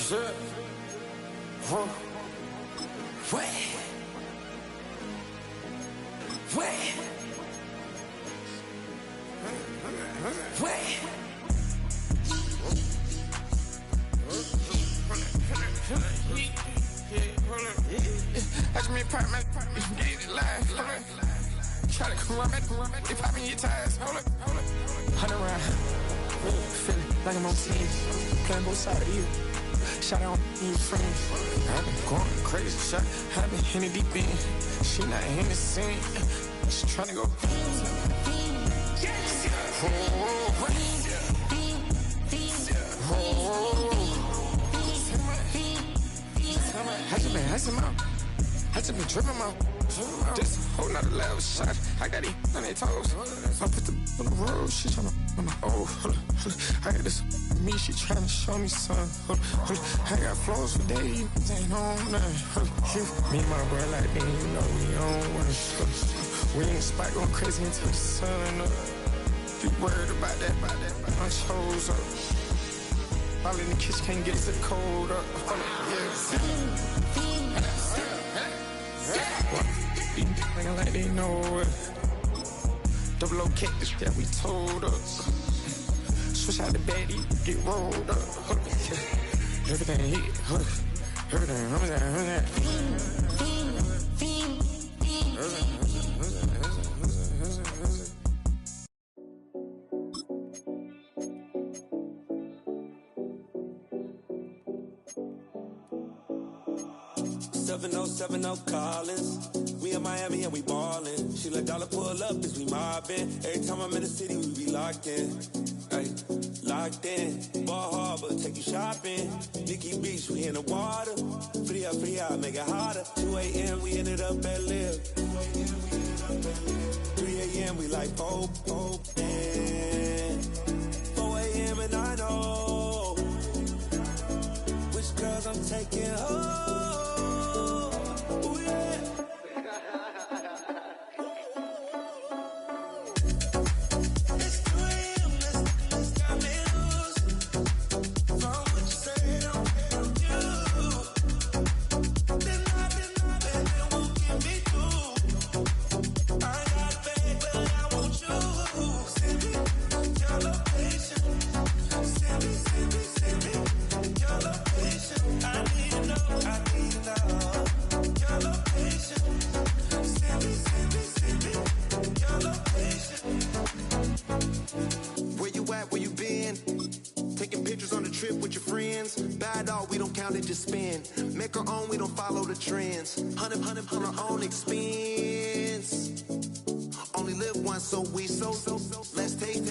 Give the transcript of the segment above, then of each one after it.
shit. Huh. Wait. I just made part, man. Get it live. Try to come on back. They popping your tires. Hold up. 100 round. Feeling like I'm on team. Playing both sides of you. Shout out on your friends. I've been going crazy. Shot. I've been in the deep end. She not in the scene. She tryna go. I just been tripping out. This whole nother level shot. I got it on their toes. I put the on the road. She tryna on my I got this me. She tryna show me something. I got flows for days. Ain't on nothing. Me and my bro like me. You know we on one. We ain't spot going crazy until the sun up. You worried about that? My chose up. All in the kitchen can't get the cold up. Nigga like they know it. Double O cactus, yeah, we told us. Switch out the baddie, get rolled up. Everything hit, everything. 7070 Collins. We in Miami and we ballin'. She let dollar pull up as we mobbin'. Every time I'm in the city, we be locked in. Ay, locked in. Ball Harbor, take you shopping. Nikki Beach, we in the water. Free out, make it hotter. 2 a.m. we ended up at Live. 3 a.m. we like Pope. 4 a.m. and I know which girls I'm taking home. Just spin, make our own, we don't follow the trends. 100 on our own expense. Only live once, so let's take,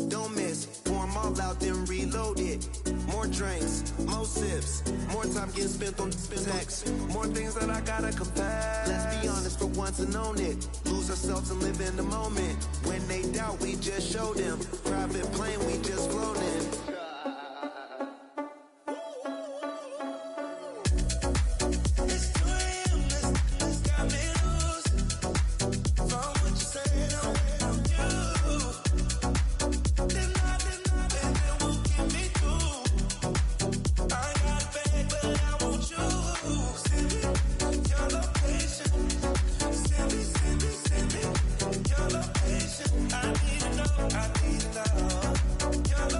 don't miss. Pour 'em all out, then reload it. More drinks, more sips, more time getting spent on text. More things that I gotta confess. Let's be honest for once and own it. Lose ourselves and live in the moment. When they doubt, we just show them. Private plane, we just floating. I need to know.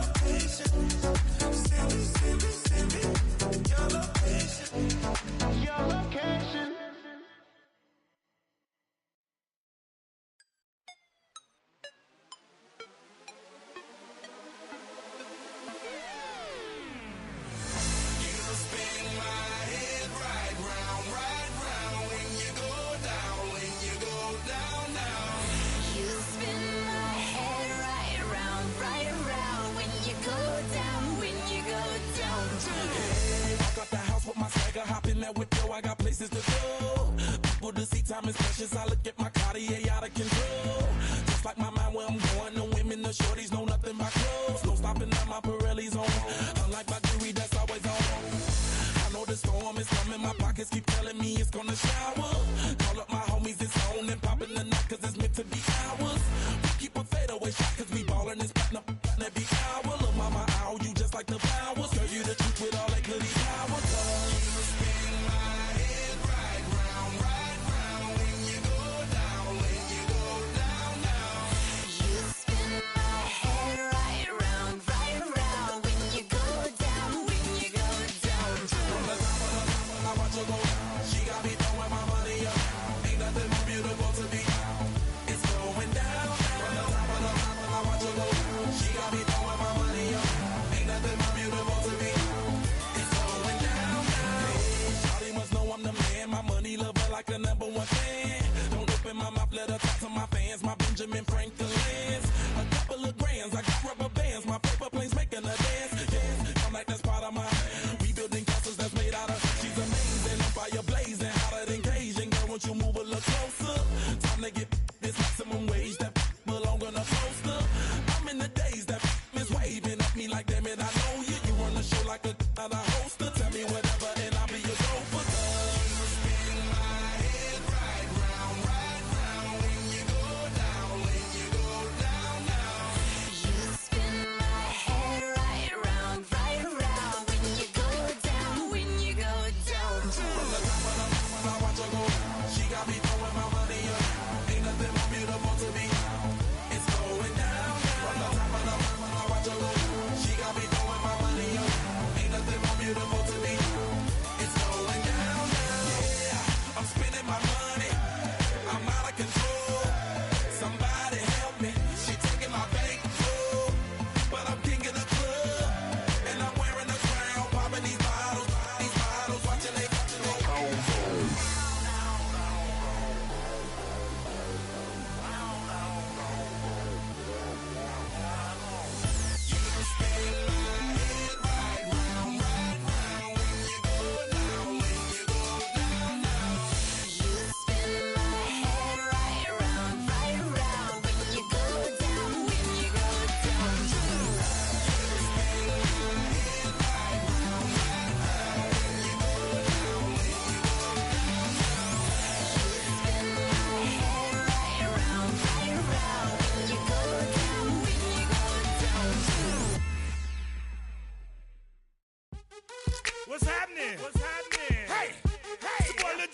What's happening? What's happening? Hey, it's your boy Lil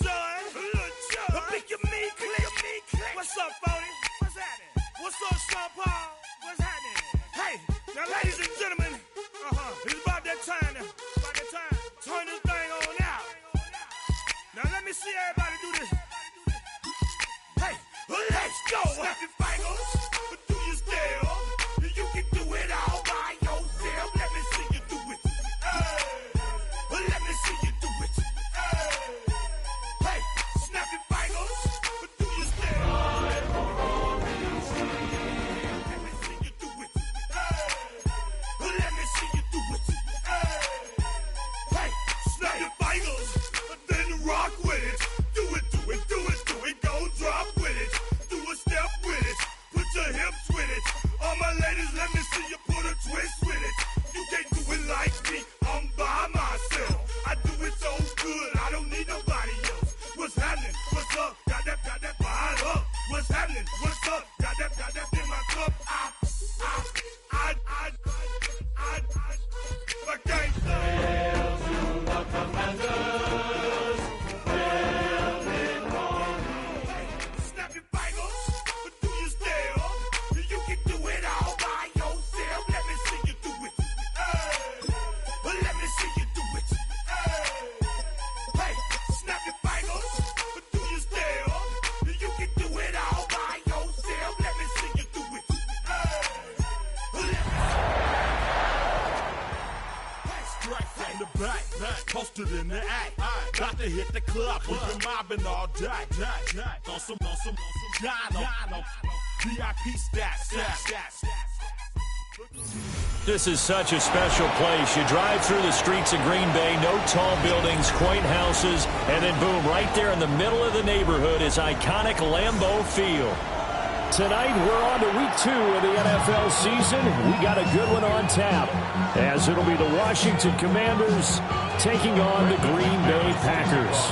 Jon. Pick your meat, click. What's up, Phony? What's happening? What's up, Sean Paul? What's happening? Hey, now, ladies and gentlemen, it's about that time now. About that time. Turn this thing on out. Now, let me see everybody do this. Hey, let's go. Snap your fingers, do your step. You can do it all by yourself. Let me see you do it. Let me see you do it. Hey, snap your fingers, do your step. Let me see you do it. Let me see you do it. Hey, snap your fingers, then rock with it. Do it. Go drop with it. Do a step with it. Put your hips with it. All my ladies, let me see you put a twist with it. You can't do it like me. I'm by myself. I do it so good. I don't need nobody else. What's happening? What's up? Got that fired up. What's happening? What's up? Got that in my cup. I can't Hail to the Commanders. snap your fingers, do your step. You can do it all by yourself. Let me see you do it. Let me see you do it. Hey, snap your fingers, do your step. You can do it all by yourself. Let me see you do it. Straight from the back, posted in the act. Got to hit the club, we've been mobbing all day. On some Dino, VIP stats. This is such a special place. You drive through the streets of Green Bay, no tall buildings, quaint houses, and then boom, right there in the middle of the neighborhood is iconic Lambeau Field. Tonight, we're on to week 2 of the NFL season. We got a good one on tap, as it'll be the Washington Commanders taking on the Green Bay Packers.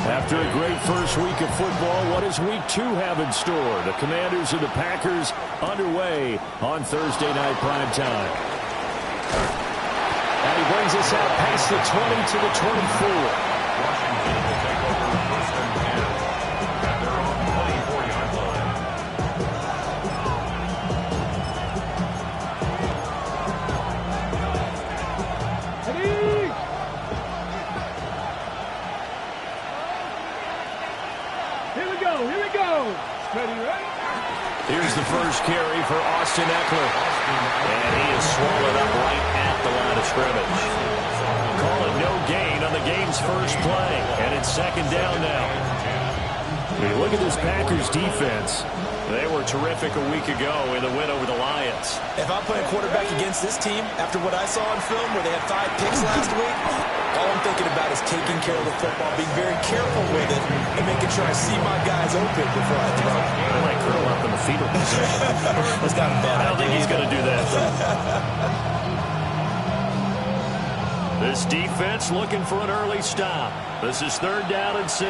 After a great first week of football, what does week 2 have in store? The Commanders and the Packers underway on Thursday night primetime. And he brings us out past the 20 to the 24. Washington will take over first and 10 at their own 24-yard line. Here's the first carry for Austin Eckler. And he is swallowed up right at the line of scrimmage. Call it no gain on the game's first play. And it's second down now. When you look at this Packers defense, they were terrific a week ago in the win over the Lions. If I'm playing quarterback against this team, after what I saw on film where they had 5 picks last week, all I'm thinking about is taking care of the football, being very careful with it, and making sure I see my guys open before I throw. I might curl up in the fetal position. That's not a bad I don't think he's going to do that, though. This defense looking for an early stop. This is 3rd down and 6.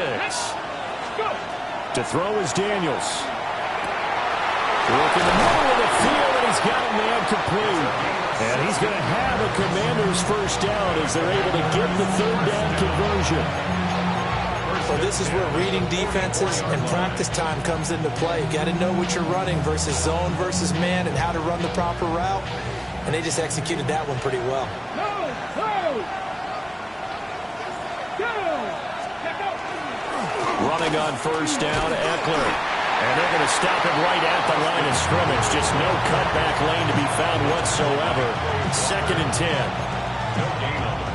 To throw is Daniels. Look in the middle of the field, and he's got a man complete. And he's going to have a Commander's first down as they're able to get the 3rd down conversion. Well, this is where reading defenses and practice time comes into play. You got to know what you're running versus zone versus man and how to run the proper route. And they just executed that one pretty well. Running on first down, Eckler. And they're going to stop it right at the line of scrimmage. Just no cutback lane to be found whatsoever. 2nd and 10.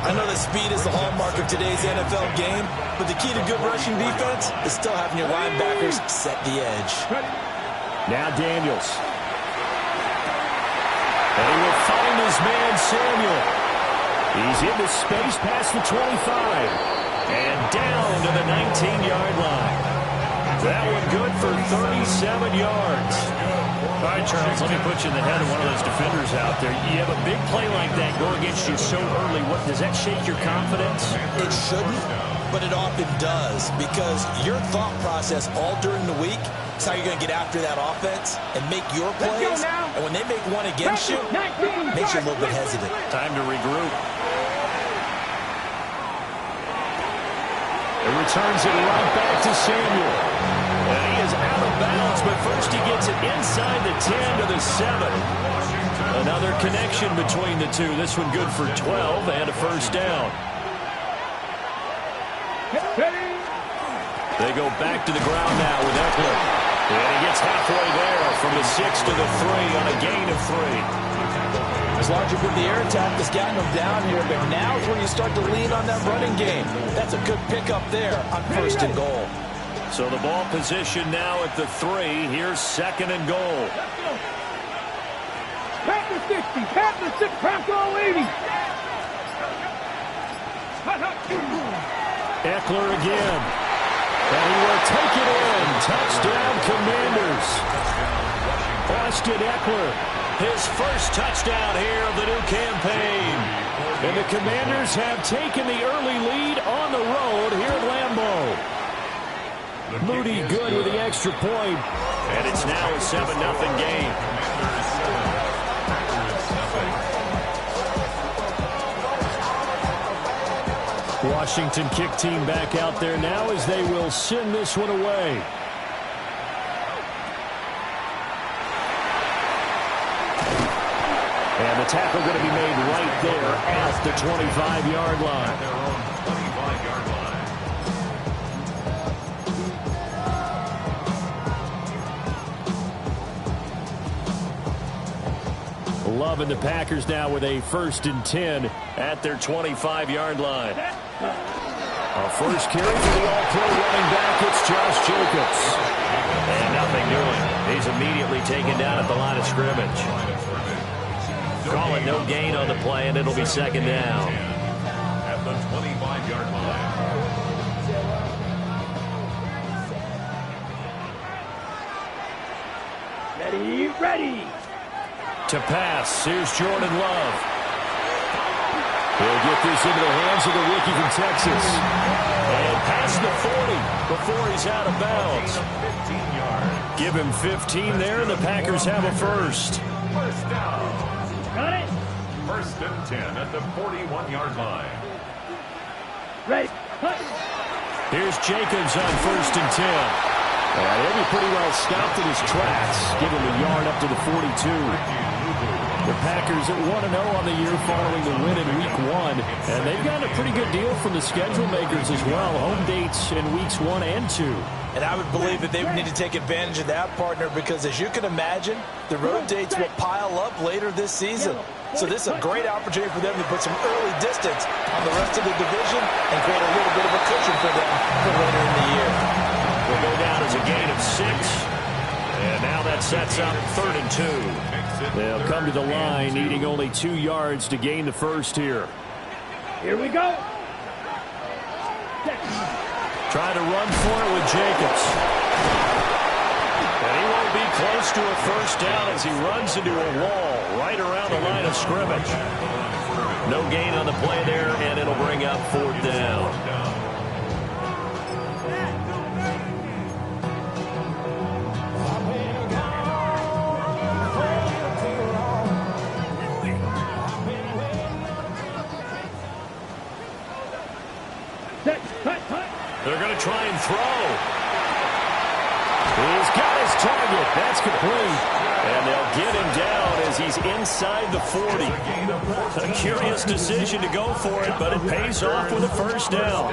I know that speed is the hallmark of today's NFL game, but the key to good rushing defense is still having your linebackers set the edge. Now Daniels. And he will find his man, Samuel. He's into space past the 25. And down to the 19-yard line. That one good for 37 yards. All right, Charles, let me put you in the head of one of those defenders out there. You have a big play like that go against you so early. What, does that shake your confidence? It shouldn't, but it often does, because your thought process all during the week is how you're going to get after that offense and make your plays. And when they make one against you, it makes you a little bit hesitant. Time to regroup. returns it right back to Samuel. And he is out of bounds, but first he gets it inside the 10 to the 7. Another connection between the two. This one good for 12 and a first down. They go back to the ground now with Eckler. And he gets halfway there from the 6 to the 3 on a gain of 3. It's largely been the air attack that's gotten them down here, but now is where you start to lean on that running game. That's a good pickup there on first and goal. So the ball position now at the 3. Here's second and goal. Packer 60, Packer 6, Packer 80. Eckler again. And he will take it in. Touchdown, Commanders. Austin Eckler, his first touchdown here of the new campaign. And the Commanders have taken the early lead on the road here at Lambeau. Moody good with the extra point. And it's now a 7-0 game. Washington kick team back out there now as they will send this one away. And the tackle going to be made right there at the 25-yard line. Their own 25-yard line. Loving the Packers now with a 1st and 10 at their 25-yard line. Our first carry for the all-pro running back, it's Josh Jacobs. And nothing doing. He's immediately taken down at the line of scrimmage. Call it no gain on the play, and it'll be second down. At the 25-yard line. Ready. To pass, here's Jordan Love. He'll get this into the hands of the rookie from Texas. And past the 40 before he's out of bounds. Give him 15 there, and the Packers have a first. First down. Got it. 1st and 10 at the 41-yard line. Ready. Here's Jacobs on 1st and 10. He'll be pretty well stopped in his tracks. Give him a yard up to the 42. The Packers at 1-0 on the year following the win in Week 1. And they've gotten a pretty good deal from the schedule makers as well. Home dates in Weeks 1 and 2. And I would believe that they would need to take advantage of that, partner, because as you can imagine, the road dates will pile up later this season. So this is a great opportunity for them to put some early distance on the rest of the division and create a little bit of a cushion for them for later in the year. Will go down as a gain of 6. And now that sets up 3rd and 2. They'll come to the line, needing only 2 yards to gain the first here. Here we go. Try to run for it with Jacobs. And he won't be close to a first down as he runs into a wall right around the line of scrimmage. No gain on the play there, and it'll bring up 4th down. They're going to try and throw. He's got his target. That's complete. And they'll get him down as he's inside the 40. A curious decision to go for it, but it pays off with a first down.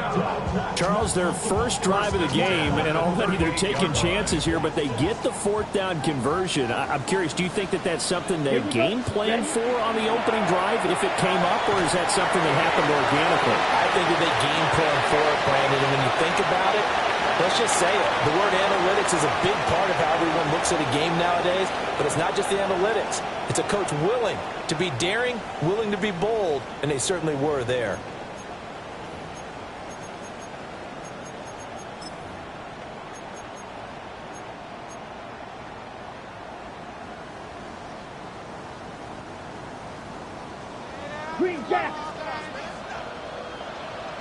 Charles, their first drive of the game, and already they're taking chances here, but they get the 4th down conversion. I'm curious, do you think that that's something they game planned for on the opening drive if it came up, or is that something that happened organically? I think that they game plan for it, Brandon, and when you think about it, let's just say it. The word analytics is a big part of how everyone looks at a game nowadays, but it's not just the analytics. It's a coach willing to be daring, willing to be bold, and they certainly were there. Green Jack.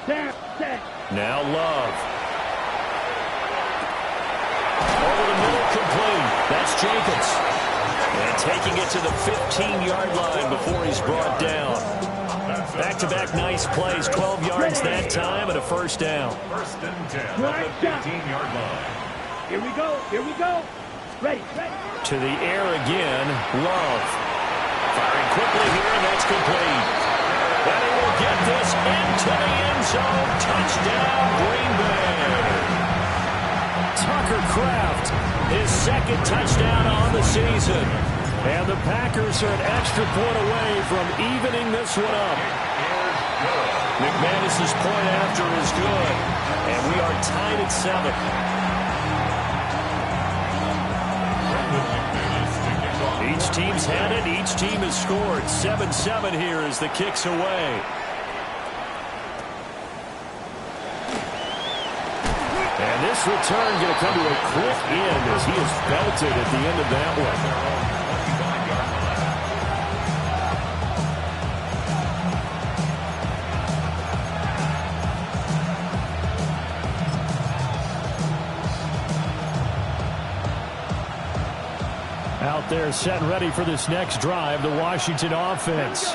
Set. Now Love. Over the middle, complete. That's Jacobs. And taking it to the 15-yard line before he's brought down. Back-to-back nice plays, 12 yards that time and a first down. First and 10 at the 15-yard line. Here we go. Here we go. Ready. To the air again, Love. Firing quickly here, and that's complete. And he will get this into the end zone. Touchdown, Green Bay. Tucker Kraft, his second touchdown on the season. And the Packers are an extra point away from evening this one up. McManus's point after is good. And we are tied at 7. Each team's had it. Each team has scored. 7-7 here as the kick's away. And this return going to come to a quick end as he is belted at the end of that one. Out there set and ready for this next drive, the Washington offense.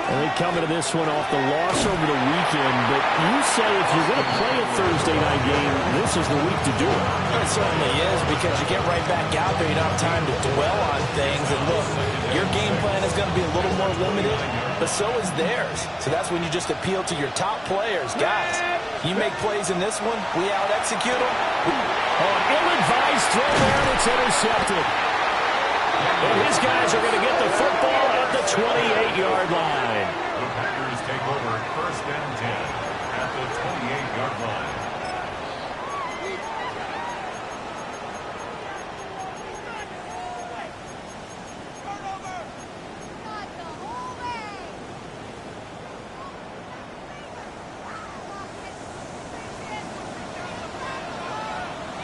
And they come into this one off the loss over the weekend, but you say if you're going to play a Thursday night game, this is the week to do it. It certainly is, because you get right back out there. You don't have time to dwell on things. And look, your game plan is going to be a little more limited, but so is theirs. So that's when you just appeal to your top players. Guys, you make plays in this one, we out-execute them. An ill-advised throw there, and it's intercepted. And his guys are going to get the football at the 28-yard line. The Packers take over first and 10 at the 28-yard line.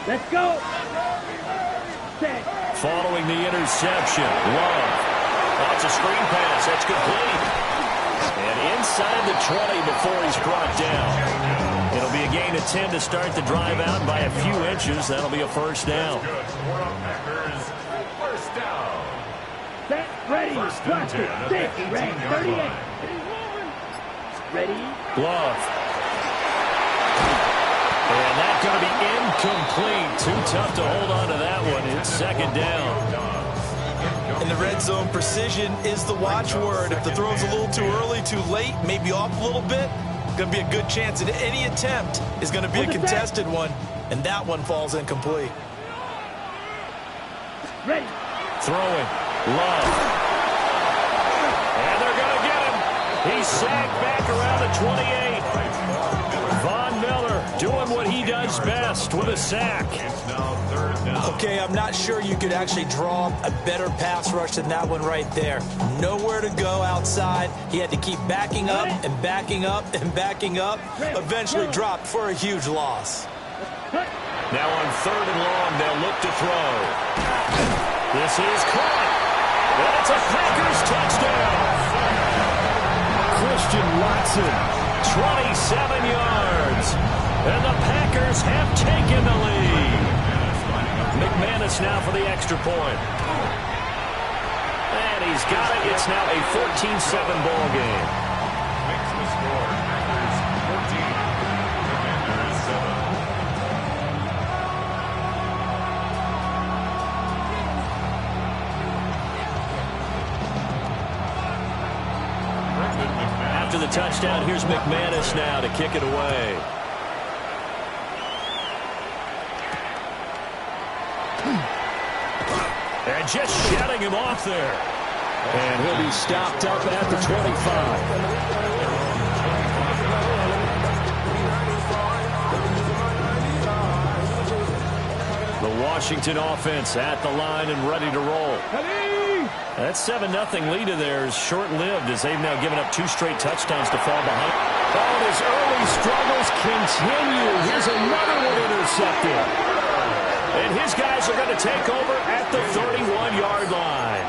Let's go. Following the interception, Love. Oh, it's a screen pass. That's complete. And inside the 20 before he's brought down. It'll be a gain of 10 to start the drive out by a few inches. That'll be a first down. Packers, first down. Set, ready. First and 10 at the 18-yard line. Ready. Love. And that's going to be incomplete. Too tough to hold on to that one. It's second down. In the red zone, precision is the watchword. If the throw's a little too early, too late, maybe off a little bit, going to be a good chance that any attempt is going to be a contested one, and that one falls incomplete. Ready. Throwing. Love. And they're going to get him. He's sacked back around the 28. Von Miller doing what he does best with a sack. It's now third down. Okay, I'm not sure you could actually draw a better pass rush than that one right there. Nowhere to go outside. He had to keep backing up and backing up and backing up. Eventually dropped for a huge loss. Now on third and long, they'll look to throw. This is caught. That's a Packers touchdown. Christian Watson. 27 yards. And the Packers have taken the lead. McManus now for the extra point. And he's got it. It's now a 14-7 ball game. Makes the score. Packers 14. Commanders 7. After the touchdown, here's McManus now to kick it away. And just shutting him off there. And he'll be stopped up at the 25. The Washington offense at the line and ready to roll. That 7-0 lead of theirs short-lived as they've now given up 2 straight touchdowns to fall behind. Oh, his early struggles continue. Here's another one intercepted. And his guys are going to take over at the 31-yard line.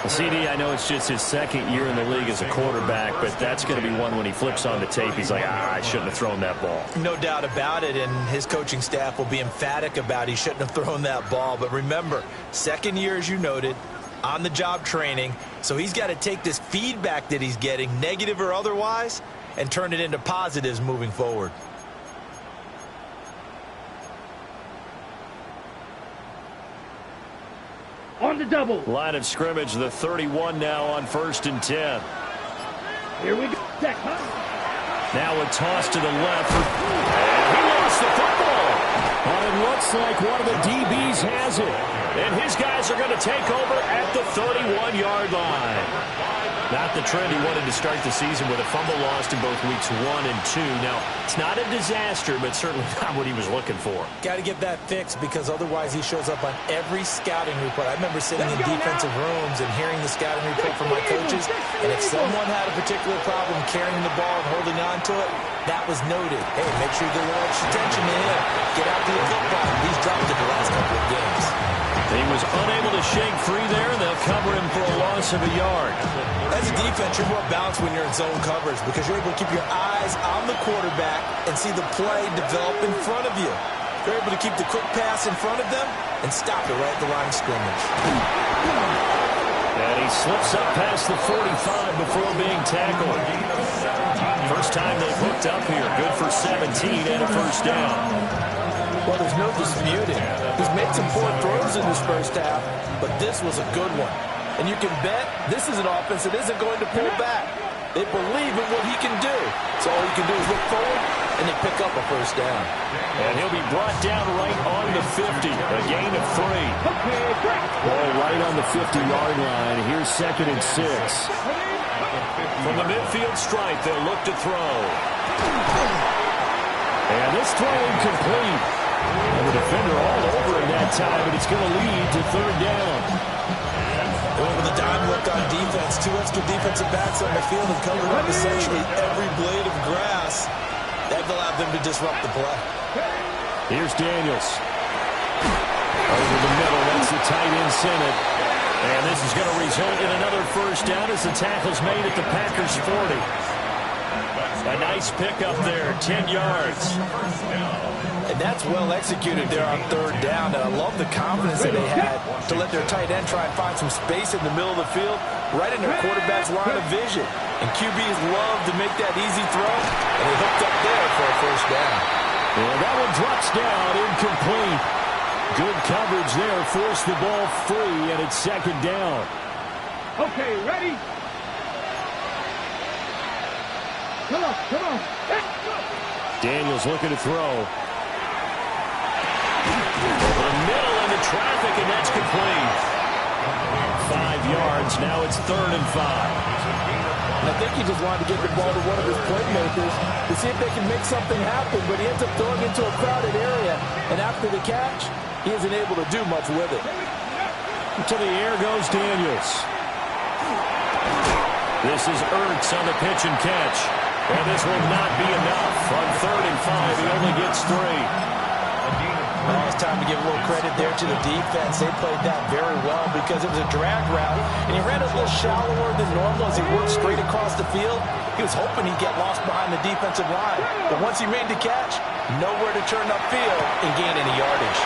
CD, I know it's just his second year in the league as a quarterback, but that's going to be one when he flips on the tape. He's like, I shouldn't have thrown that ball. No doubt about it, and his coaching staff will be emphatic about he shouldn't have thrown that ball. But remember, second year, as you noted, on-the-job training. So he's got to take this feedback that he's getting, negative or otherwise, and turn it into positives moving forward. On the double. Line of scrimmage, the 31 now on 1st and 10. Here we go. Now a toss to the left. And he lost the football. But it looks like one of the DBs has it. And his guys are going to take over at the 31-yard line. Not the trend he wanted to start the season with a fumble lost in both weeks 1 and 2. Now, it's not a disaster, but certainly not what he was looking for. Got to get that fixed because otherwise he shows up on every scouting report. I remember sitting in defensive rooms and hearing the scouting report from my coaches, and if someone had a particular problem carrying the ball and holding on to it, that was noted. Hey, make sure you get a little extra attention to him. Get out to the football. He's dropped it the last couple of games. He was unable to shake free there, and they'll cover him for a loss of a yard. As a defense, you're more balanced when you're in zone coverage because you're able to keep your eyes on the quarterback and see the play develop in front of you. You're able to keep the quick pass in front of them and stop it right at the line of scrimmage. And he slips up past the 45 before being tackled. First time they've hooked up here. Good for 17 and a first down. Well, there's no disputing. He's made some poor throws in this first half, but this was a good one. And you can bet this is an offense that isn't going to pull back. They believe in what he can do. So all you can do is look forward, and they pick up a first down. And he'll be brought down right on the 50. A gain of 3. Ball right on the 50-yard line. Here's 2nd and 6. From the midfield stripe, they'll look to throw. And this throw incomplete. And the defender all over in that time, but it's going to lead to 3rd down. With a dime look on defense, 2 extra defensive backs on the field and covered up essentially every blade of grass. That allowed them to disrupt the play. Here's Daniels. Over the middle, that's the tight end Senate. And this is going to result in another first down as the tackle's made at the Packers' 40. A nice pickup there, 10 yards. And that's well executed there on 3rd down. And I love the confidence that they had to let their tight end try and find some space in the middle of the field, right in their quarterback's line of vision. And QBs love to make that easy throw, and they hooked up there for a first down. Well, that one drops down, incomplete. Good coverage there, forced the ball free, and it's 2nd down. Okay, ready? Come on, come on. Daniels looking to throw. Over the middle into traffic, and that's complete. 5 yards. Now it's 3rd and 5. I think he just wanted to get the ball to one of his playmakers to see if they can make something happen, but he ends up throwing into a crowded area, and after the catch, he isn't able to do much with it. To the air goes Daniels. This is Ertz on the pitch and catch. And this will not be enough. On 3rd and 5, he only gets 3. Well, it's time to give a little credit there to the defense. They played that very well because it was a drag route, and he ran a little shallower than normal as he worked straight across the field. He was hoping he'd get lost behind the defensive line, but once he made the catch, nowhere to turn upfield and gain any yardage.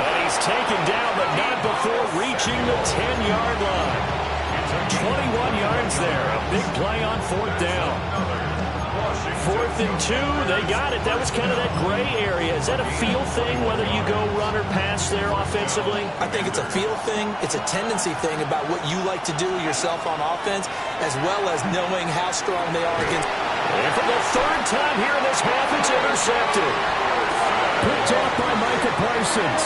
And he's taken down, but not before reaching the 10-yard line. 21 yards there. A big play on 4th down. 4th and 2. They got it. That was kind of that gray area. Is that a feel thing, whether you go run or pass there offensively? I think it's a feel thing. It's a tendency thing about what you like to do yourself on offense, as well as knowing how strong they are against. And for the 3rd time here in this half, it's intercepted. Picked off by Micah Parsons.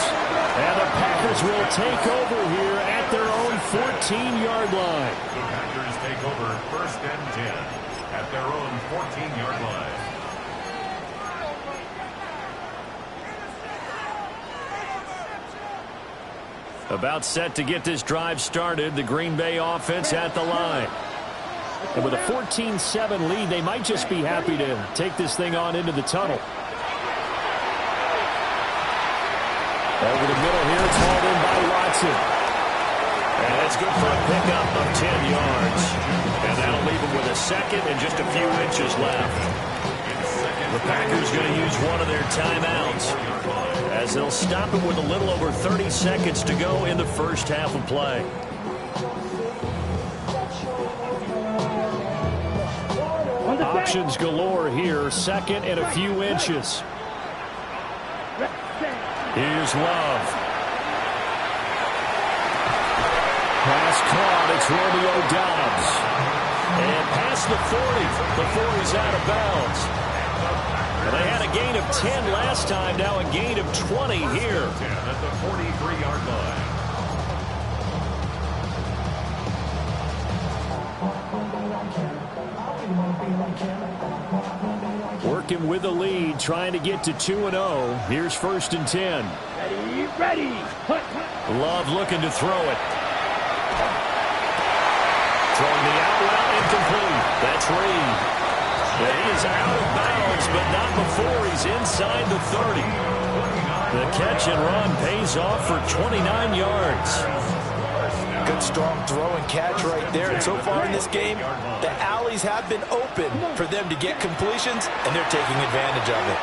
And the Packers will take over here at their own 14-yard line. The Packers take over 1st and 10 at their own 14-yard line. About set to get this drive started, the Green Bay offense at the line. And with a 14-7 lead, they might just be happy to take this thing on into the tunnel. Over the middle here, it's hauled in by Watson. And that's good for a pickup of 10 yards. And that'll leave him with a 2nd and just a few inches left. It's 2nd The Packers going to use one of their timeouts as they'll stop it with a little over 30 seconds to go in the first half of play. Options galore here. Second and a few inches. Here's Love. Pass caught. It's Romeo Doubs. And past the 40. The 40's out of bounds. And they had a gain of 10 last time. Now a gain of 20 here. 10 at the 43-yard line. Working with the lead, trying to get to 2-0. Here's 1st and 10. Ready. Love looking to throw it. Throwing the out route incomplete. That's Reed. And he is out of bounds, but not before he's inside the 30. The catch and run pays off for 29 yards. Good, strong throw and catch right there. And so far in this game, the alleys have been open for them to get completions, and they're taking advantage of it.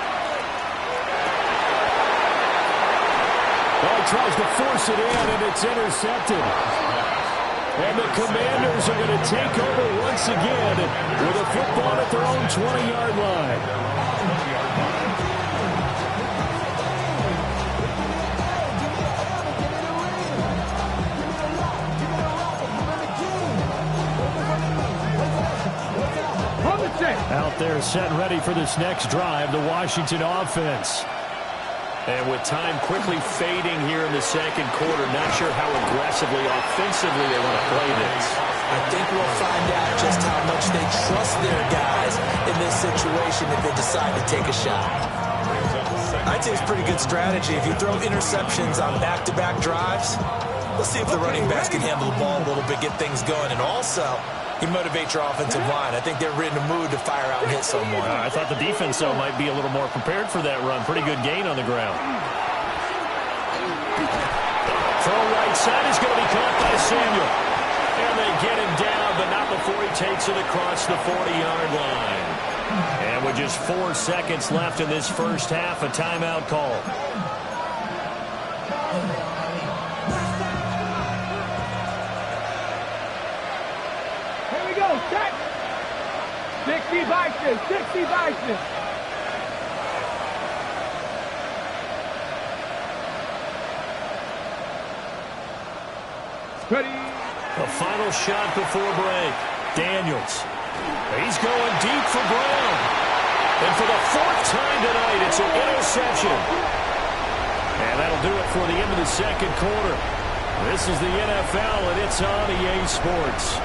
Well, he tries to force it in, and it's intercepted. And the Commanders are going to take over once again with a football at their own 20-yard line. Out there set ready for this next drive, the Washington offense. And with time quickly fading here in the second quarter, not sure how aggressively, offensively they want to play this. I think we'll find out just how much they trust their guys in this situation if they decide to take a shot. I'd say it's pretty good strategy. If you throw interceptions on back-to-back drives, let's see if the running backs can handle the ball a little bit, get things going, and also you motivate your offensive line. I think they're in a mood to fire out and hit someone. I thought the defense, though, might be a little more prepared for that run. Pretty good gain on the ground. Throw right side is going to be caught by Samuel. And they get him down, but not before he takes it across the 40-yard line. And with just 4 seconds left in this first half, a timeout call. Here we go, set. 60 Bison, 60 Bison. Ready. A final shot before break. Daniels. He's going deep for Brown. And for the 4th time tonight, it's an interception. And that'll do it for the end of the second quarter. This is the NFL, and it's on EA Sports.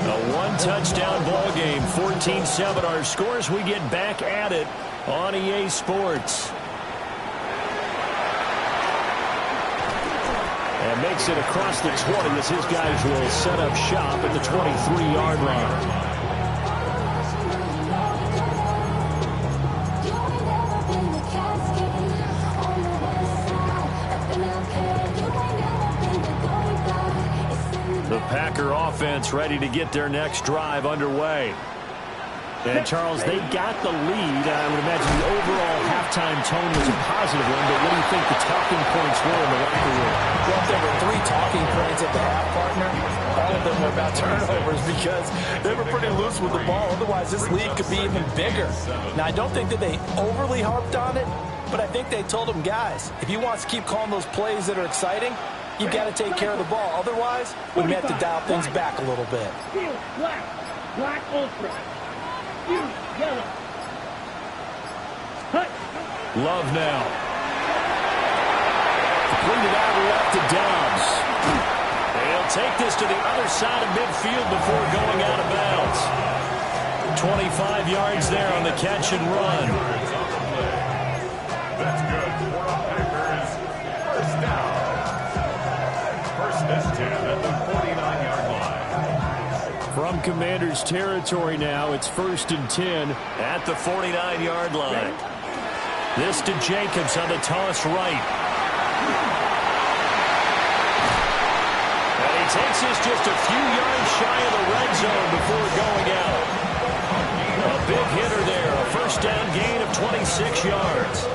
A one-touchdown ball game, 14-7 our scores. We get back at it on EA Sports. And makes it across the 20 as his guys will set up shop at the 23-yard line. The Packer offense ready to get their next drive underway. And, Charles, they got the lead. I would imagine the overall halftime tone was a positive one, but what do you think the talking points were in the locker room? Well, if there were 3 talking points at the half, partner, all of them were about turnovers because they were pretty loose with the ball. Otherwise, this lead could be even bigger. Now, I don't think that they overly harped on it, but I think they told them, guys, if you want to keep calling those plays that are exciting, you've got to take care of the ball. Otherwise, we may have to dial things back a little bit. Black ultra. Yellow. Love now. Completed out left to Doubs. They'll take this to the other side of midfield before going out of bounds. 25 yards there on the catch and run. That's good for the Packers. First down. First and 10 at the 49-yard line. From Commanders territory now, it's 1st and 10 at the 49-yard line. This to Jacobs on the toss right. And he takes this just a few yards shy of the red zone before going out. A big hitter there, a first down gain of 26 yards.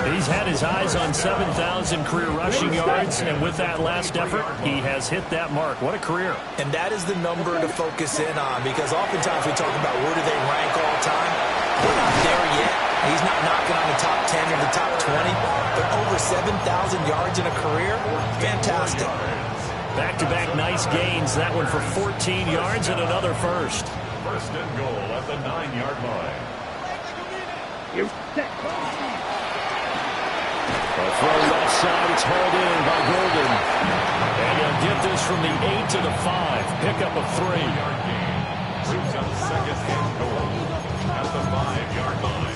He's had his eyes on 7,000 career rushing yards, and with that last effort, he has hit that mark. What a career. And that is the number to focus in on, because oftentimes we talk about where do they rank all time. We're not there yet. He's not knocking on the top 10 or the top 20, but over 7,000 yards in a career, fantastic. Back-to-back nice gains. That one for 14 yards and another first. First and goal at the 9-yard line. A throw left side. It's hauled in by Golden. And he'll get this from the 8 to the 5. Pickup of 3. Brings up second and goal at the 5-yard line.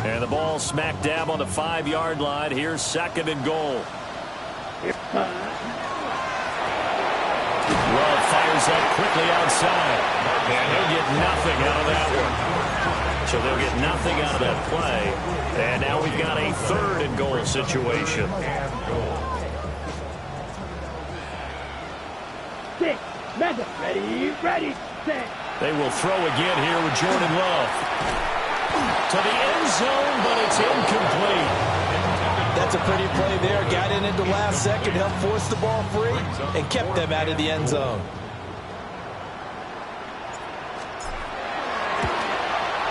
And the ball smack dab on the 5-yard line. Here's 2nd and goal. Love fires that quickly outside. And he'll get nothing out of that one. So they'll get nothing out of that play. And now we've got a 3rd and goal situation. Ready, They will throw again here with Jordan Love. To the end zone, but it's incomplete. That's a pretty play there. Got in at the last second, helped force the ball free, and kept them out of the end zone.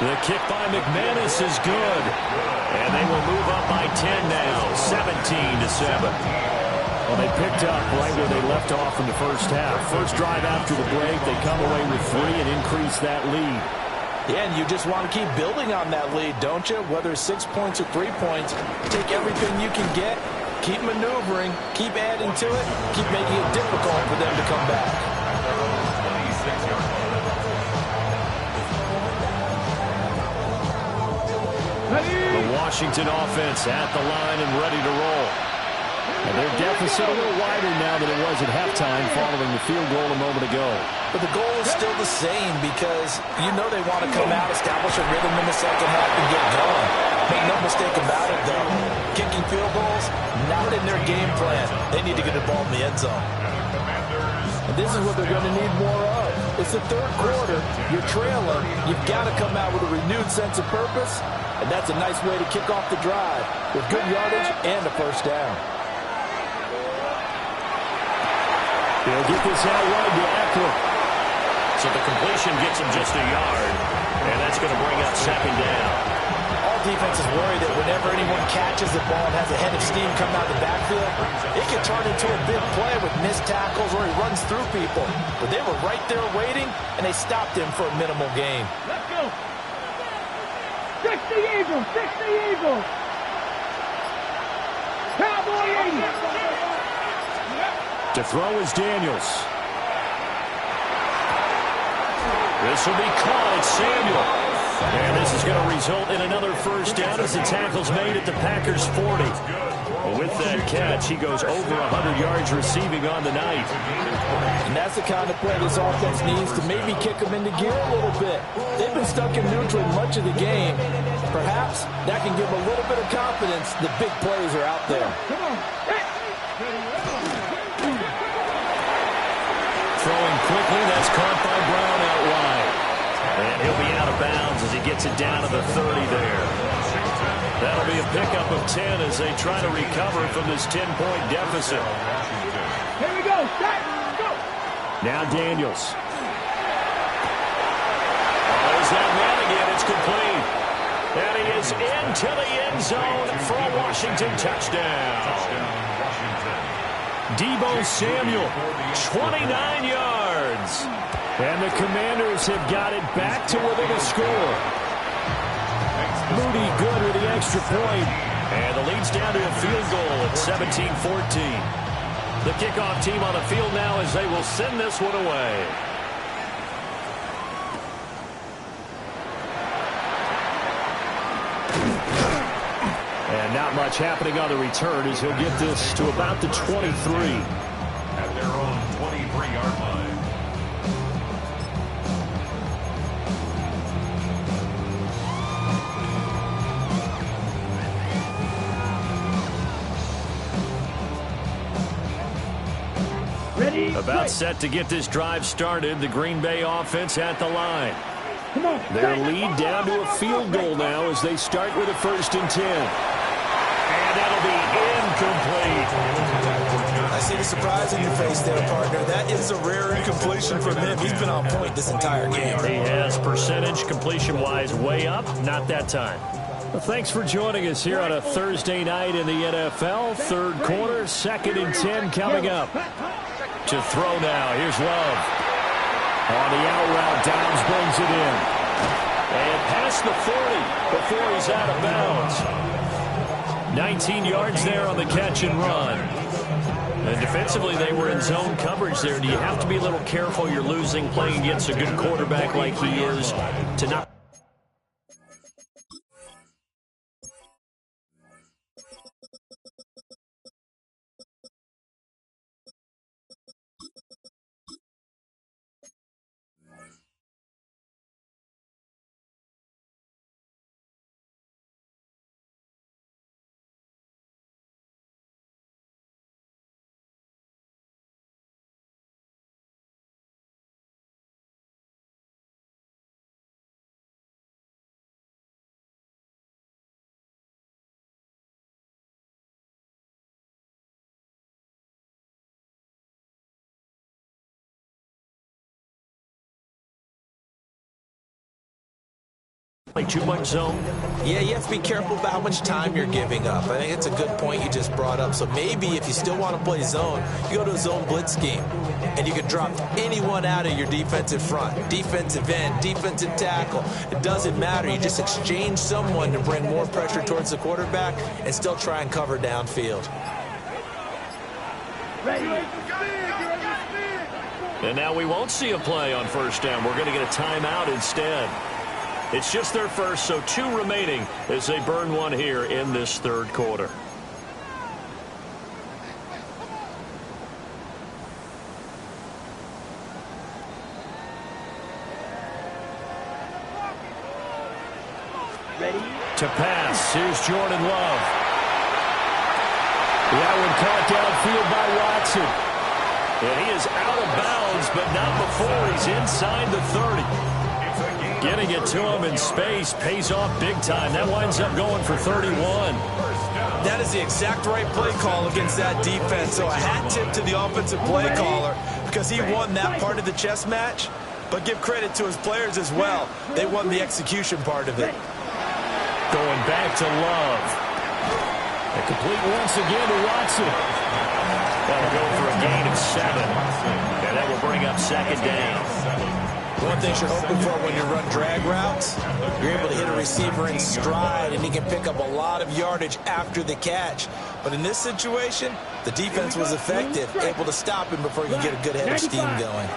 The kick by McManus is good. And they will move up by 10 now, 17-7. Well, they picked up right where they left off in the first half. First drive after the break, they come away with 3 and increase that lead. Yeah, and you just want to keep building on that lead, don't you? Whether it's 6 points or 3 points, take everything you can get, keep maneuvering, keep adding to it, keep making it difficult for them to come back. The Washington offense at the line and ready to roll. And their deficit a little wider now than it was at halftime following the field goal a moment ago. But the goal is still the same because you know they want to come out, establish a rhythm in the second half, and get going. Make no mistake about it, though. Kicking field goals, not in their game plan. They need to get the ball in the end zone. And this is what they're going to need more of. It's the 3rd quarter. You're trailing. You've got to come out with a renewed sense of purpose, and that's a nice way to kick off the drive with good yardage and a first down. They'll get this out wide to Eckler. So the completion gets him just a yard. And that's going to bring up 2nd down. All defenses worry that whenever anyone catches the ball and has a head of steam coming out of the backfield, it can turn into a big play with missed tackles or he runs through people. But they were right there waiting, and they stopped him for a minimal gain. Let's go. 60 Eagles, 60 Eagles. Cowboy Eagles. To throw is Daniels. This will be caught. It's Samuel. And this is going to result in another first down as the tackle's made at the Packers' 40. Well, with that catch, he goes over 100 yards receiving on the night. And that's the kind of play this offense needs to maybe kick them into gear a little bit. They've been stuck in neutral much of the game. Perhaps that can give them a little bit of confidence that big plays are out there. Come on. Throwing quickly, that's caught by Brown out wide. And he'll be out of bounds as he gets it down to the 30 there. That'll be a pickup of 10 as they try to recover from this 10-point deficit. Here we go. Set. Go. Now Daniels. There's that man again. It's complete. And he is into the end zone for a Washington touchdown. Deebo Samuel, 29 yards. And the Commanders have got it back to within a score. Moody good with the extra point. And the lead's down to a field goal at 17-14. The kickoff team on the field now as they will send this one away. And And not much happening on the return as he'll get this to about the 23. At their own 23-yard line. About set to get this drive started. The Green Bay offense at the line. Their lead down to a field goal now as they start with a 1st and 10. And that'll be incomplete. I see the surprise in your face there, partner. That is a rare incompletion from him. He's been on point this entire game. He has percentage completion-wise way up. Not that time. Well, thanks for joining us here on a Thursday night in the NFL. 3rd quarter, 2nd and 10 coming up. To throw now. Here's Love. On the out route, Downs brings it in. And past the 40 before he's out of bounds. 19 yards there on the catch and run. And defensively, they were in zone coverage there. Do you have to be a little careful? You're losing playing against a good quarterback like he is to not... Play too much zone? Yeah, you have to be careful about how much time you're giving up. I think it's a good point you just brought up. So maybe if you still want to play zone, you go to a zone blitz scheme. And you can drop anyone out of your defensive front. Defensive end, defensive tackle. It doesn't matter. You just exchange someone to bring more pressure towards the quarterback and still try and cover downfield. And now we won't see a play on 1st down. We're going to get a timeout instead. It's just their first, so 2 remaining as they burn one here in this 3rd quarter. Ready? To pass, here's Jordan Love. That one caught downfield by Watson. And he is out of bounds, but not before he's inside the 30. Getting it to him in space pays off big time. That winds up going for 31. That is the exact right play call against that defense. So a hat tip to the offensive play caller because he won that part of the chess match. But give credit to his players as well. They won the execution part of it. Going back to Love. A complete once again to Watson. That'll go for a gain of 7. And that will bring up 2nd down. One thing you're hoping for when you run drag routes, you're able to hit a receiver in stride, and he can pick up a lot of yardage after the catch. But in this situation, the defense was effective, able to stop him before he could get a good head of steam going.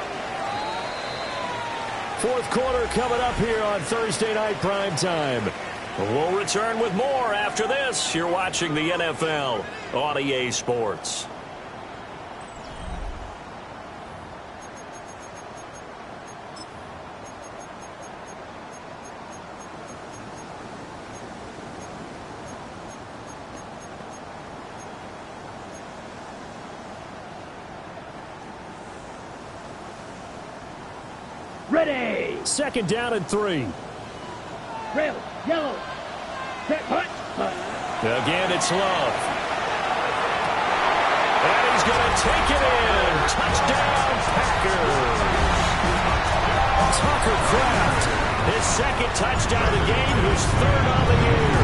4th quarter coming up here on Thursday Night Prime Time. We'll return with more after this. You're watching the NFL on EA Sports. Ready. 2nd down and 3. Red, yellow. Set, punt. Again, it's Love. And he's going to take it in. Touchdown, Packers. Tucker Kraft, his 2nd touchdown of the game, his 3rd on the year.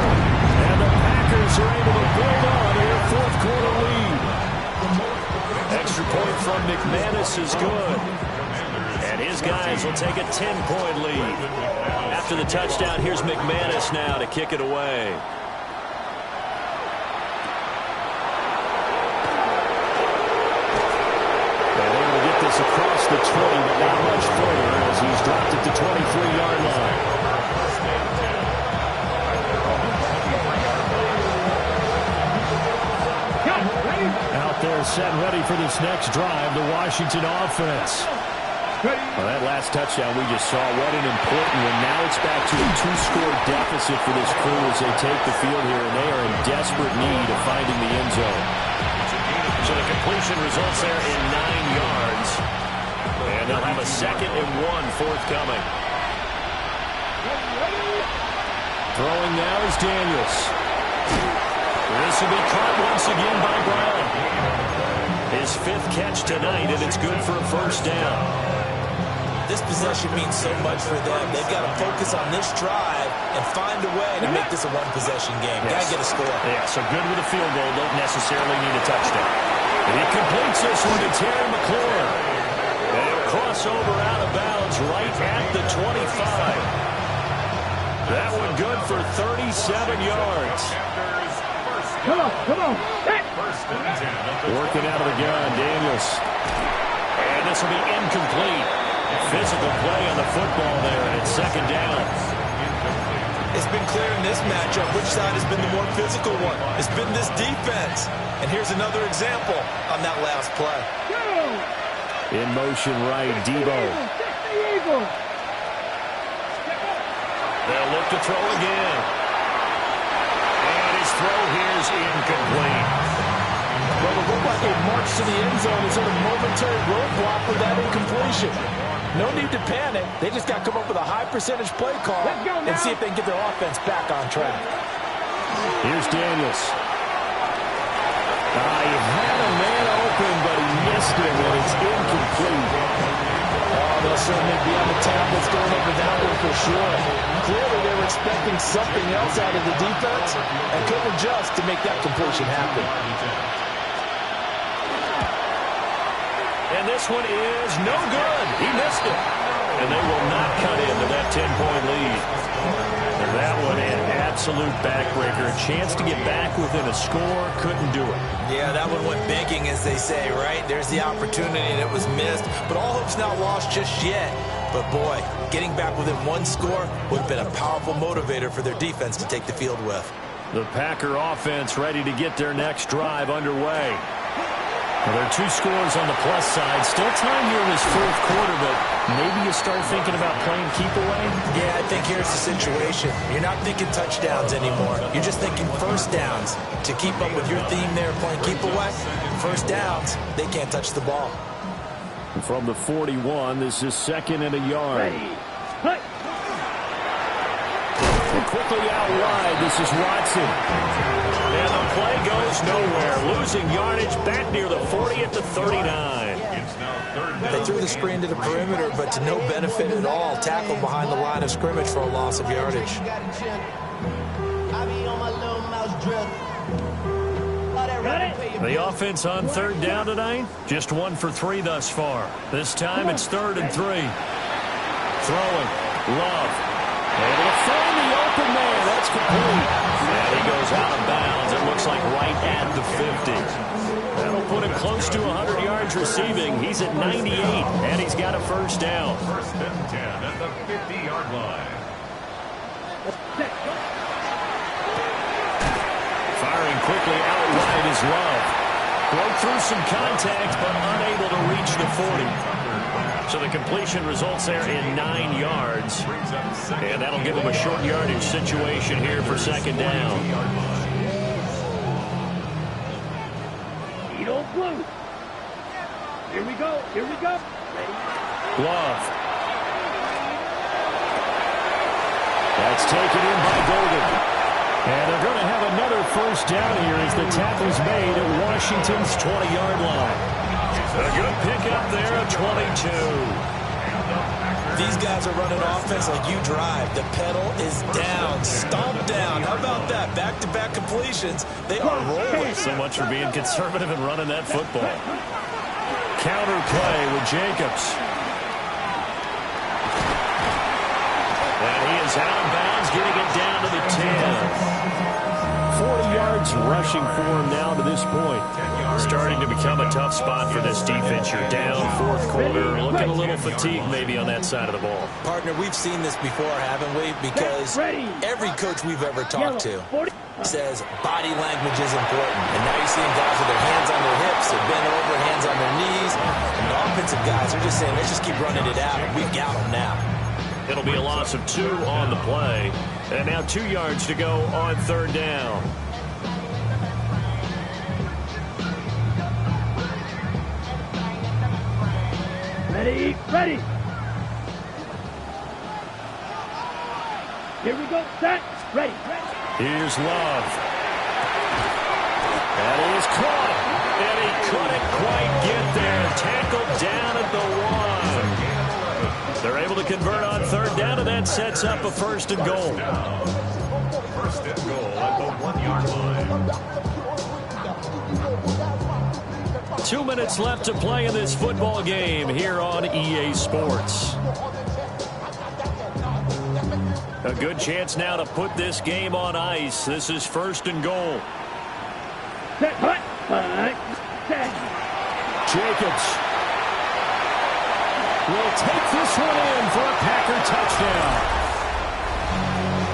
And the Packers are able to build on their 4th quarter lead. Extra point from McManus is good. And his guys will take a 10-point lead. After the touchdown, here's McManus now to kick it away. And able to get this across the 20, but not much further as he's dropped at the 23-yard line. all set and ready for this next drive, the Washington offense. Well, that last touchdown we just saw, what an important one. Now it's back to a 2-score deficit for this crew as they take the field here, and they are in desperate need of finding the end zone. So the completion results there in 9 yards. And they'll have a 2nd and 1 forthcoming. Throwing now is Daniels. This will be caught once again by Brown. His 5th catch tonight, and it's good for a first down. This possession means so much for them. They've got to focus on this drive and find a way to make this a one-possession game. Got to get a score. Yeah, so good with a field goal. Don't necessarily need a touchdown. And he completes this one to Terry McLaurin. And he'll cross over out of bounds right at the 25. That one good for 37 yards. Come on. Working out of the gun, Daniels. And this will be incomplete. Physical play on the football there, and it's 2nd down. It's been clear in this matchup which side has been the more physical one. It's been this defense. And here's another example on that last play. In motion right, Debo. They'll look to throw again. And his throw here is incomplete. Well, it looked like a march to the end zone is a momentary roadblock with that incompletion. No need to panic. They just got to come up with a high-percentage play call and see if they can get their offense back on track. Here's Daniels. He had a man open, but he missed him, and it's incomplete. They'll certainly be on the tablets going over that one for sure. Clearly, they were expecting something else out of the defense and couldn't adjust to make that completion happen. And this one is no good. He missed it. And they will not cut into that 10-point lead. And that one an absolute backbreaker. A chance to get back within a score. Couldn't do it. Yeah, that one went begging, as they say, right? There's the opportunity, and it was missed. But all hope's not lost just yet. But, boy, getting back within 1 score would have been a powerful motivator for their defense to take the field with. The Packer offense ready to get their next drive underway. Well, there are 2 scores on the plus side. Still time here in this 4th quarter, but maybe you start thinking about playing keep away? Yeah, I think here's the situation. You're not thinking touchdowns anymore. You're just thinking first downs. To keep up with your theme there, playing keep away, first downs, they can't touch the ball. From the 41, this is 2nd and a yard. And quickly out wide, this is Watson. And the play goes nowhere. Losing yardage back near the 40 at the 39. They threw the screen to the perimeter, but to no benefit at all. Tackled behind the line of scrimmage for a loss of yardage. The offense on 3rd down tonight, just 1 for 3 thus far. This time it's 3rd and 3. Throwing, Love. Able to find the open man. That's complete. And he goes out of bounds. It looks like right at the 50. That'll put him close to 100 yards receiving. He's at 98, and he's got a first down. 1st and 10 at the 50-yard line. Firing quickly out wide is Love. Broke through some contact, but unable to reach the 40. So the completion results there in 9 yards. And that'll give him a short yardage situation here for 2nd down. He don't blue. Here we go. Love. That's taken in by Golden. And they're going to have another first down here as the tackle's made at Washington's 20-yard line. A good pickup there at 22. These guys are running offense like you drive. The pedal is down, stomp down. How about that? Back-to-back completions. They are rolling. So much for being conservative and running that football. Counter play with Jacobs. And he is out of bounds, getting it down to the 10. 40 yards rushing for him now to this point. Starting to become a tough spot for this defense. You're down fourth quarter, looking a little fatigued maybe on that side of the ball. Partner, we've seen this before, haven't we? Because every coach we've ever talked to says body language is important. And now you're seeing guys with their hands on their hips, they're bent over, hands on their knees. And the offensive guys are just saying, let's just keep running it out, and we've got them now. It'll be a loss of 2 on the play. And now 2 yards to go on third down. Ready, ready. Here we go, set, ready. Here's Love. That is caught. And he couldn't quite get there. Tackled down at the 1. They're able to convert on third down, and that sets up a first and goal. First and goal at the 1-yard line. 2 minutes left to play in this football game here on EA Sports. A good chance now to put this game on ice. This is first and goal. Jacobs will take this one in for a Packer touchdown.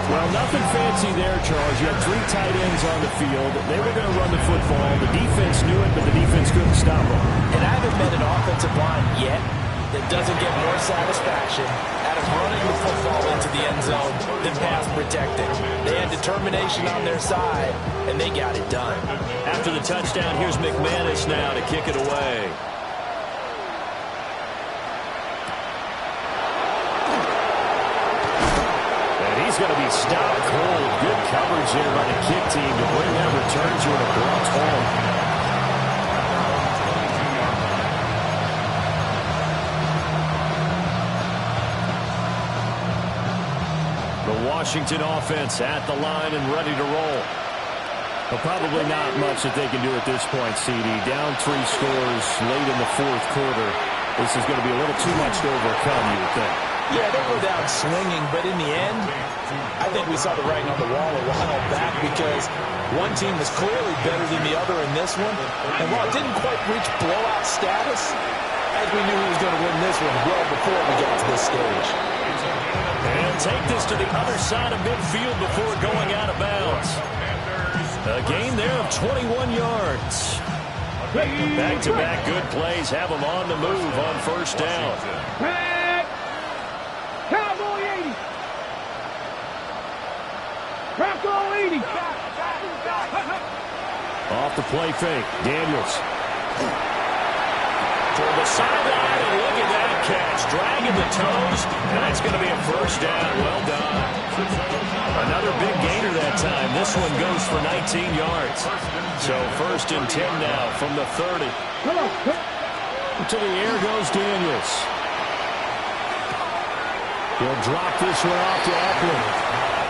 Well, nothing fancy there, Charles. You had 3 tight ends on the field. They were going to run the football. The defense knew it, but the defense couldn't stop them. And I haven't met an offensive line yet that doesn't get more satisfaction out of running the football into the end zone than pass protecting. They had determination on their side, and they got it done. After the touchdown, here's McManus now to kick it away. He's going to be stopped cold. Good coverage there by the kick team to bring that return to an abrupt halt. The Washington offense at the line and ready to roll. But probably not much that they can do at this point, CD. Down 3 scores late in the fourth quarter. This is going to be a little too much to overcome, you would think. Yeah, they go down swinging, but in the end, I think we saw the writing on the wall a while back because one team was clearly better than the other in this one. And while it didn't quite reach blowout status, as we knew he was going to win this one well before we got to this stage. And take this to the other side of midfield before going out of bounds. A gain there of 21 yards. Back-to-back good plays have them on the move on first down. Cowboy 80. Bronco 80. Off the play fake. Daniels. For the sideline, and look at that catch. Dragging the toes, and that's going to be a first down. Well done. Another big gainer that time. This one goes for 19 yards. So first and 10 now from the 30. To the air goes Daniels. He'll drop this one off to Eckler.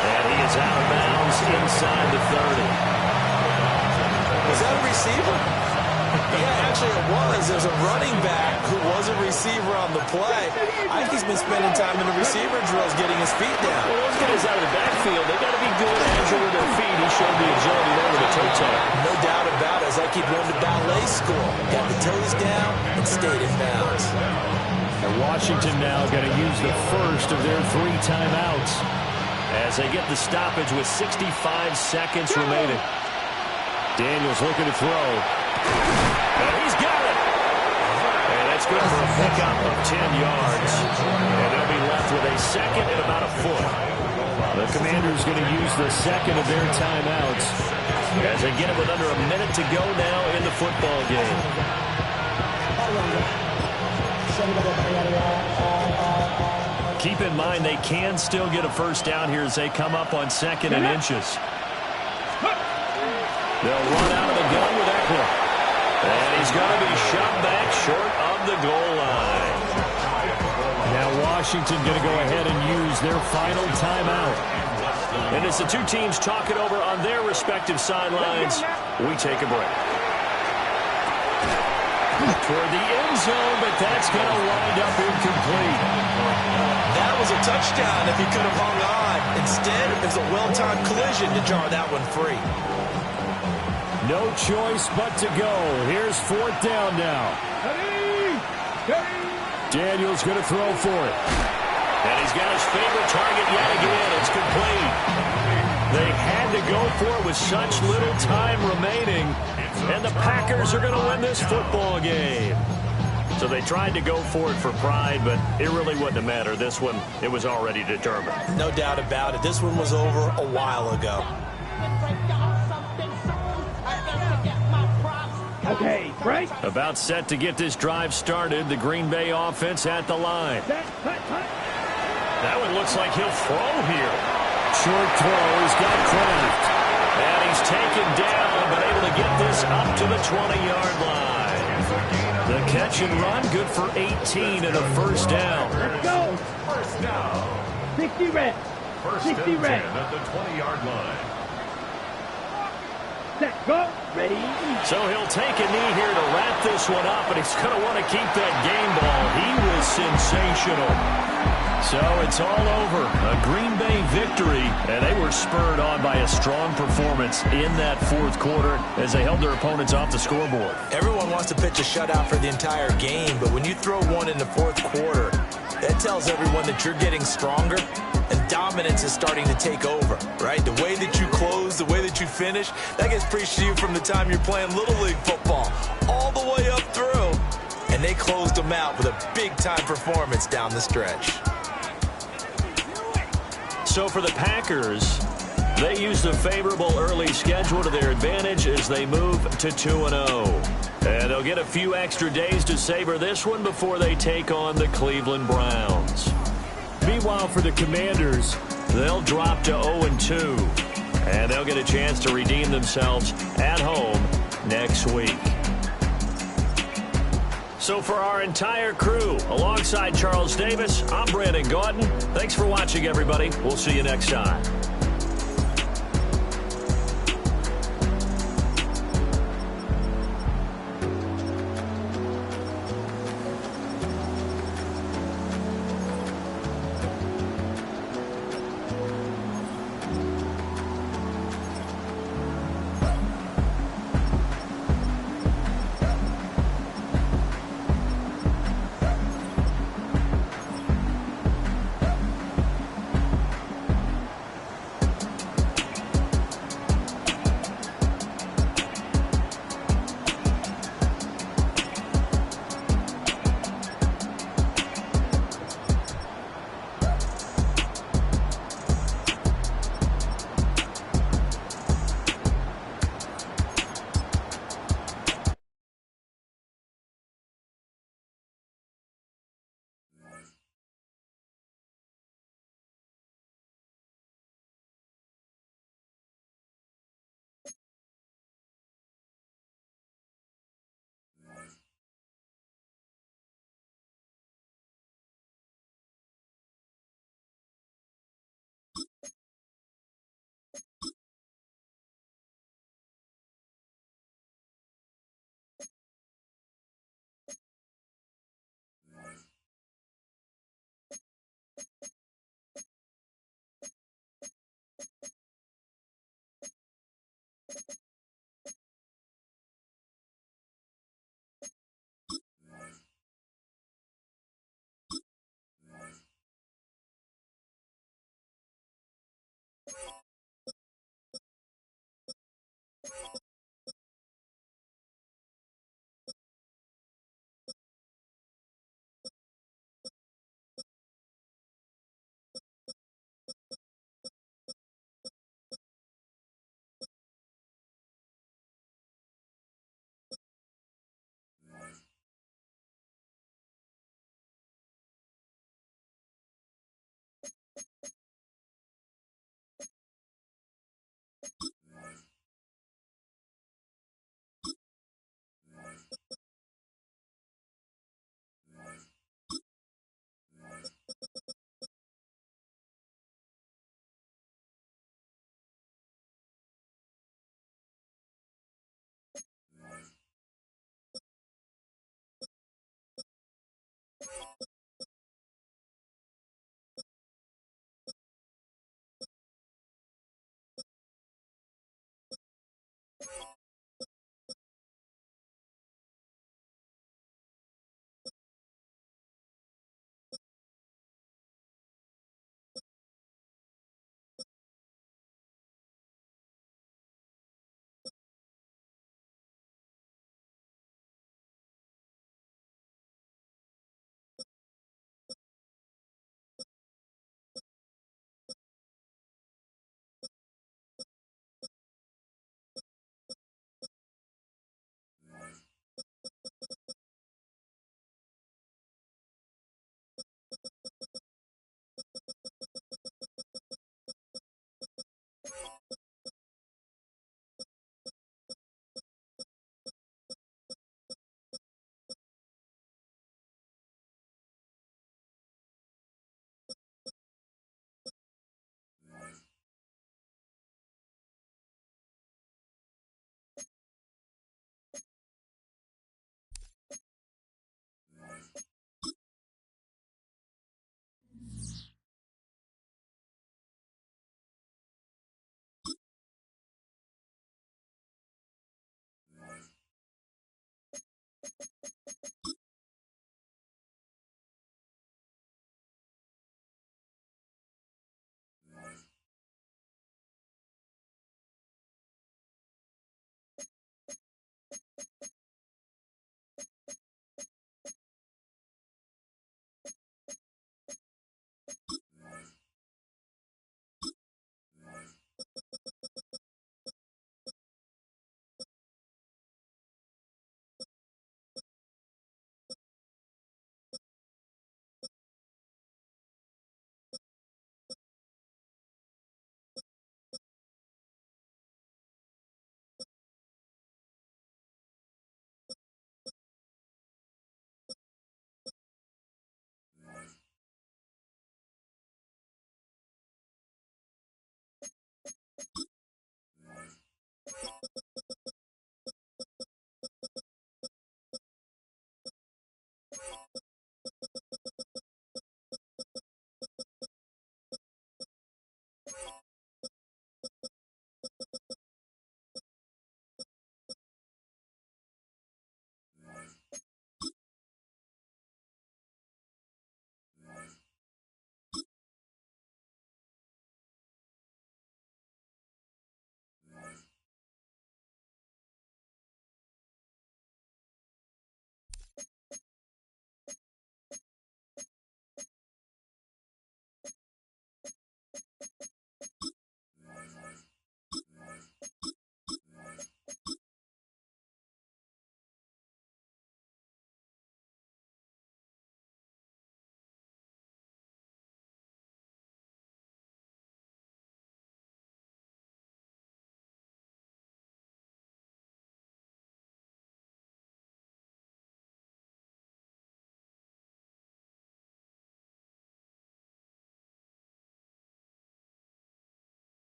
And he is out of bounds inside the 30. Was that a receiver? Yeah, actually it was. There's a running back who was a receiver on the play. I think he's been spending time in the receiver drills getting his feet down. Well, those guys out of the backfield, they got to be good, agile with their feet. He showed the agility there with the toe tap. No doubt about it. It's like he'd run to ballet school. Got the toes down and stayed in bounds. And Washington now going to use the first of their 3 timeouts as they get the stoppage with 65 seconds remaining. Daniels looking to throw. And he's got it. And that's good for a pickup of 10 yards. And they'll be left with a second and about a foot. The Commanders going to use the second of their timeouts as they get it with under a minute to go now in the football game. Keep in mind they can still get a first down here as they come up on second and inches. They'll run out of the gun with Eckler. And he's going to be shot back short of the goal line. Now Washington going to go ahead and use their final timeout. And as the 2 teams talk it over on their respective sidelines, we take a break. Toward the end zone, but that's going to wind up incomplete. That was a touchdown if he could have hung on. Instead, it was a well-timed collision to jar that one free. No choice but to go. Here's 4th down now. Daniels going to throw for it. And he's got his favorite target yet again. It's complete. They had to go for it with such little time remaining. And the Packers are going to win this football game. So they tried to go for it for pride, but it really wouldn't have mattered. This one, it was already determined. No doubt about it. This one was over a while ago. Okay, break. About set to get this drive started. The Green Bay offense at the line. That one looks like he'll throw here. Short throw. He's got Kraft. And he's taken down, but able to get this up to the 20-yard line. The catch and run, good for 18 and a first down. Let's go. First down. 60 red. 60 red. At the 20-yard line. Set, go. Ready. So he'll take a knee here to wrap this one up, and he's going to want to keep that game ball. He was sensational. So it's all over. A Green Bay victory, and they were spurred on by a strong performance in that 4th quarter as they held their opponents off the scoreboard. Everyone wants to pitch a shutout for the entire game, but when you throw one in the 4th quarter, that tells everyone that you're getting stronger and dominance is starting to take over, right? The way that you close, the way that you finish, that gets preached to you from the time you're playing Little League football all the way up through. And they closed them out with a big-time performance down the stretch. So for the Packers, they used a favorable early schedule to their advantage as they move to 2-0. And they'll get a few extra days to savor this one before they take on the Cleveland Browns. Meanwhile, for the Commanders, they'll drop to 0-2. And they'll get a chance to redeem themselves at home next week. So for our entire crew, alongside Charles Davis, I'm Brandon Gaudin. Thanks for watching, everybody. We'll see you next time.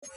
You